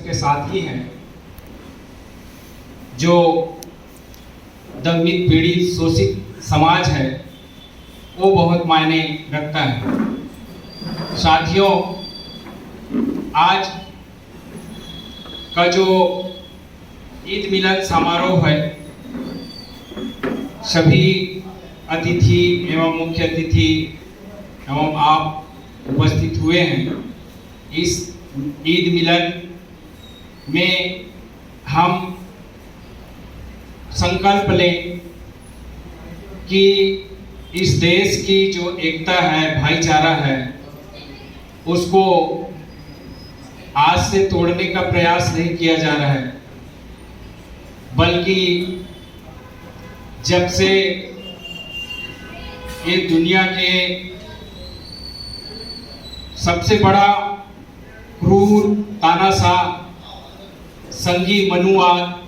सबके साथ ही हैं, जो दंगित पीड़ित शोषित समाज है वो बहुत मायने रखता है। साथियों, आज का जो ईद मिलन समारोह है, सभी अतिथि एवं मुख्य अतिथि एवं आप उपस्थित हुए हैं। इस ईद मिलन में हम संकल्प लें कि इस देश की जो एकता है, भाईचारा है, उसको आज से तोड़ने का प्रयास नहीं किया जा रहा है, बल्कि जब से ये दुनिया के सबसे बड़ा क्रूर तानाशाह संघी मनुवाद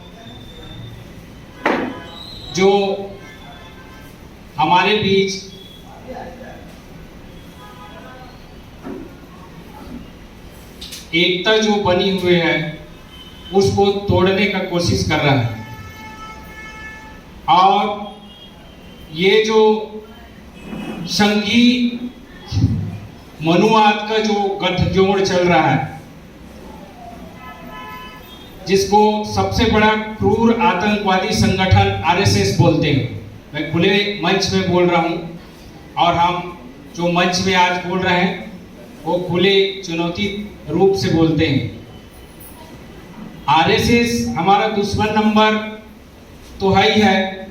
जो हमारे बीच एकता जो बनी हुई है उसको तोड़ने का कोशिश कर रहा है। और ये जो संघी मनुवाद का जो गठजोड़ चल रहा है, जिसको सबसे बड़ा क्रूर आतंकवादी संगठन आरएसएस बोलते हैं, मैं खुले मंच में बोल रहा हूं, और हम जो मंच में आज बोल रहे हैं वो खुले चुनौती रूप से बोलते हैं। आरएसएस हमारा दुश्मन नंबर तो है ही है,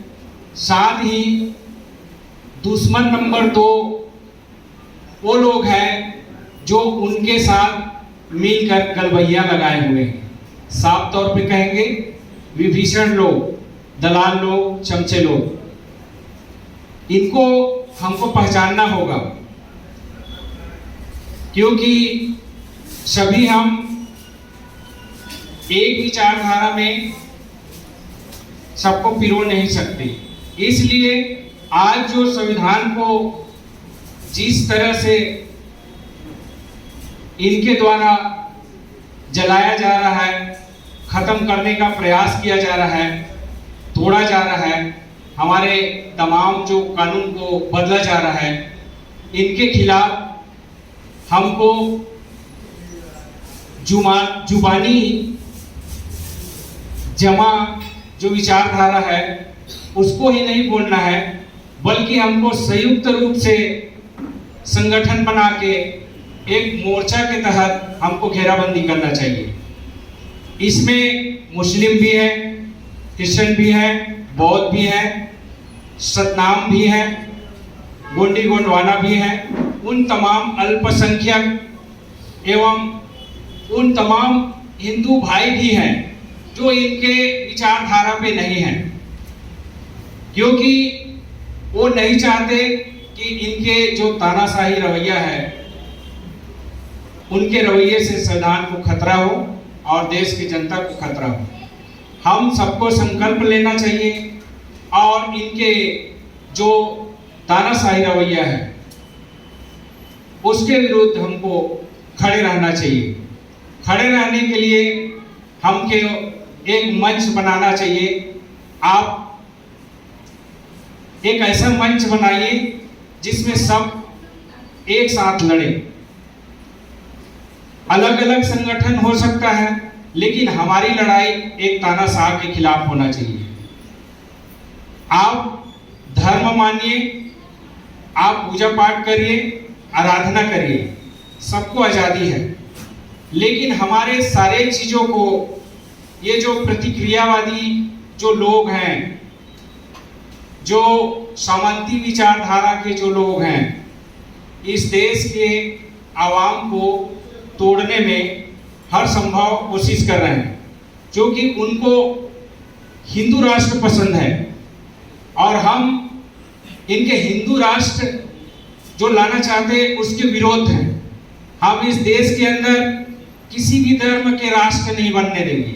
साथ ही दुश्मन नंबर 2 वो लोग हैं जो उनके साथ मिलकर गलबैया लगाए हुए हैं। साफ तौर पे कहेंगे, विभीषण लोग, दलाल लोग, चमचे लोग, इनको हमको पहचानना होगा, क्योंकि सभी हम एक विचारधारा में सबको पिरो नहीं सकते। इसलिए आज जो संविधान को जिस तरह से इनके द्वारा जलाया जा रहा है, खत्म करने का प्रयास किया जा रहा है, तोड़ा जा रहा है, हमारे तमाम जो कानून को बदला जा रहा है, इनके खिलाफ हमको जुबानी जमा जो विचारधारा है उसको ही नहीं बोलना है, बल्कि हमको संयुक्त रूप से संगठन बना के एक मोर्चा के तहत हमको घेराबंदी करना चाहिए। इसमें मुस्लिम भी है, क्रिश्चियन भी है, बौद्ध भी है, सतनाम भी है, गोंडी गोंडवाना भी है, उन तमाम अल्पसंख्यक एवं उन तमाम हिंदू भाई भी हैं जो इनके विचारधारा पे नहीं हैं, क्योंकि वो नहीं चाहते कि इनके जो तानाशाही रवैया है, उनके रवैये से संविधान को खतरा हो और देश की जनता को खतरा हो। हम सबको संकल्प लेना चाहिए और इनके जो तानाशाही रवैया है उसके विरुद्ध हमको खड़े रहना चाहिए। खड़े रहने के लिए हमको एक मंच बनाना चाहिए। आप एक ऐसा मंच बनाइए जिसमें सब एक साथ लड़े। अलग अलग संगठन हो सकता है, लेकिन हमारी लड़ाई एक तानाशाह के खिलाफ होना चाहिए। आप धर्म मानिए, आप पूजा पाठ करिए, आराधना करिए, सबको आजादी है, लेकिन हमारे सारे चीजों को ये जो प्रतिक्रियावादी जो लोग हैं, जो सामंती विचारधारा के जो लोग हैं, इस देश के आवाम को तोड़ने में हर संभव कोशिश कर रहे हैं, क्योंकि उनको हिंदू राष्ट्र पसंद है और हम इनके हिंदू राष्ट्र जो लाना चाहते हैं उसके विरोध हैं। हम इस देश के अंदर किसी भी धर्म के राष्ट्र नहीं बनने देंगे,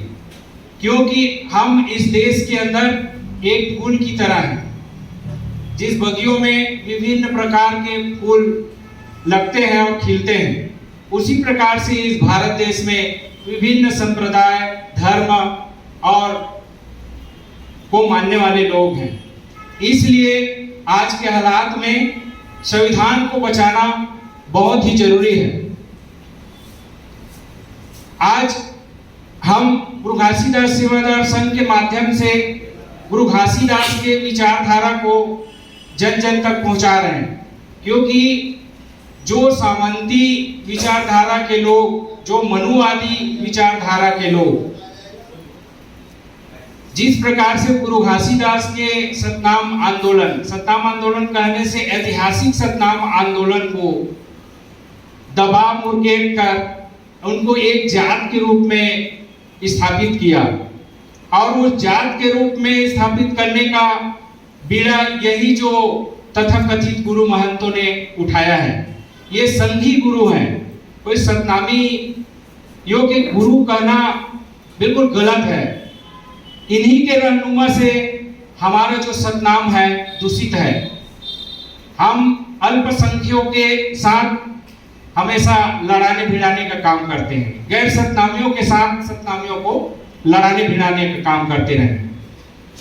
क्योंकि हम इस देश के अंदर एक फूल की तरह हैं। जिस बगियों में विभिन्न प्रकार के फूल लगते हैं और खिलते हैं, उसी प्रकार से इस भारत देश में विभिन्न संप्रदाय, धर्म और को मानने वाले लोग हैं। इसलिए आज के हालात में संविधान को बचाना बहुत ही जरूरी है। आज हम गुरु घासीदास सेवादार संघ के माध्यम से गुरु घासीदास के विचारधारा को जन जन तक पहुंचा रहे हैं, क्योंकि जो सामंती विचारधारा के लोग, जो मनुवादी विचारधारा के लोग जिस प्रकार से गुरु घासीदास के सतनाम आंदोलन कहने से ऐतिहासिक सतनाम आंदोलन को दबा मुर्गेट कर उनको एक जात के रूप में स्थापित किया, और उस जात के रूप में स्थापित करने का बीड़ा यही जो तथाकथित गुरु महंतों ने उठाया है। ये संघी गुरु हैं, कोई सतनामी योग्य गुरु कहना बिल्कुल गलत है। इन्हीं के रहनुमा से हमारा जो सतनाम है दूषित है। हम अल्पसंख्यकों के साथ हमेशा लड़ाने भिड़ाने का काम करते हैं, गैर सतनामियों के साथ सतनामियों को लड़ाने भिड़ाने का काम करते रहे।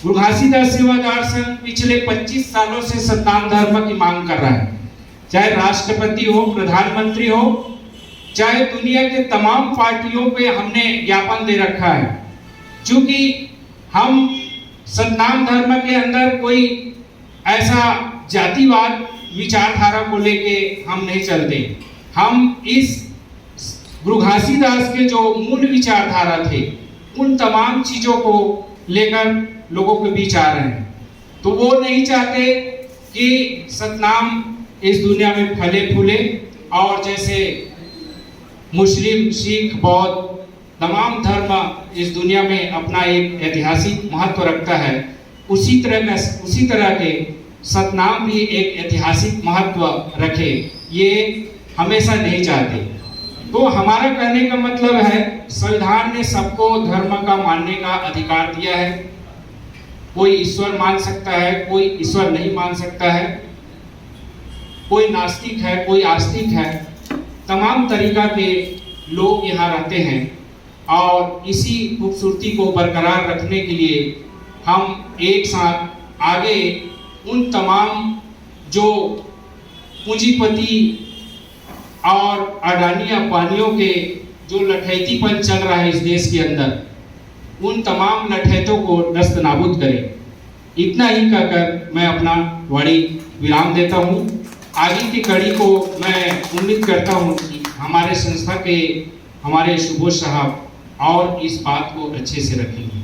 गुरु घासीदास सेवादार संघ पिछले 25 सालों से सतनाम धर्म की मांग कर रहा है, चाहे राष्ट्रपति हो, प्रधानमंत्री हो, चाहे दुनिया के तमाम पार्टियों पे हमने ज्ञापन दे रखा है। क्योंकि हम सतनाम धर्म के अंदर कोई ऐसा जातिवाद विचारधारा को लेके हम नहीं चलते। हम इस गुरु घासीदास के जो मूल विचारधारा थे उन तमाम चीजों को लेकर लोगों के बीच आ रहे हैं। तो वो नहीं चाहते कि सतनाम इस दुनिया में फले फूले, और जैसे मुस्लिम, सिख, बौद्ध तमाम धर्म इस दुनिया में अपना एक ऐतिहासिक महत्व रखता है, उसी तरह के सतनाम भी एक ऐतिहासिक महत्व रखे, ये हमेशा नहीं चाहते। तो हमारा कहने का मतलब है, संविधान ने सबको धर्म का मानने का अधिकार दिया है। कोई ईश्वर मान सकता है, कोई ईश्वर नहीं मान सकता है, कोई नास्तिक है, कोई आस्तिक है, तमाम तरीका के लोग यहाँ रहते हैं। और इसी खूबसूरती को बरकरार रखने के लिए हम एक साथ आगे उन तमाम जो पूंजीपति और अडानी अंबानियों के जो लठैतीपन चल रहा है इस देश के अंदर, उन तमाम लठैतों को नस्त नाबूद करें। इतना ही कहकर मैं अपना वाणी विराम देता हूँ। आगे की कड़ी को मैं उम्मीद करता हूँ कि हमारे संस्था के हमारे सुबोध साहब और इस बात को अच्छे से रखेंगे।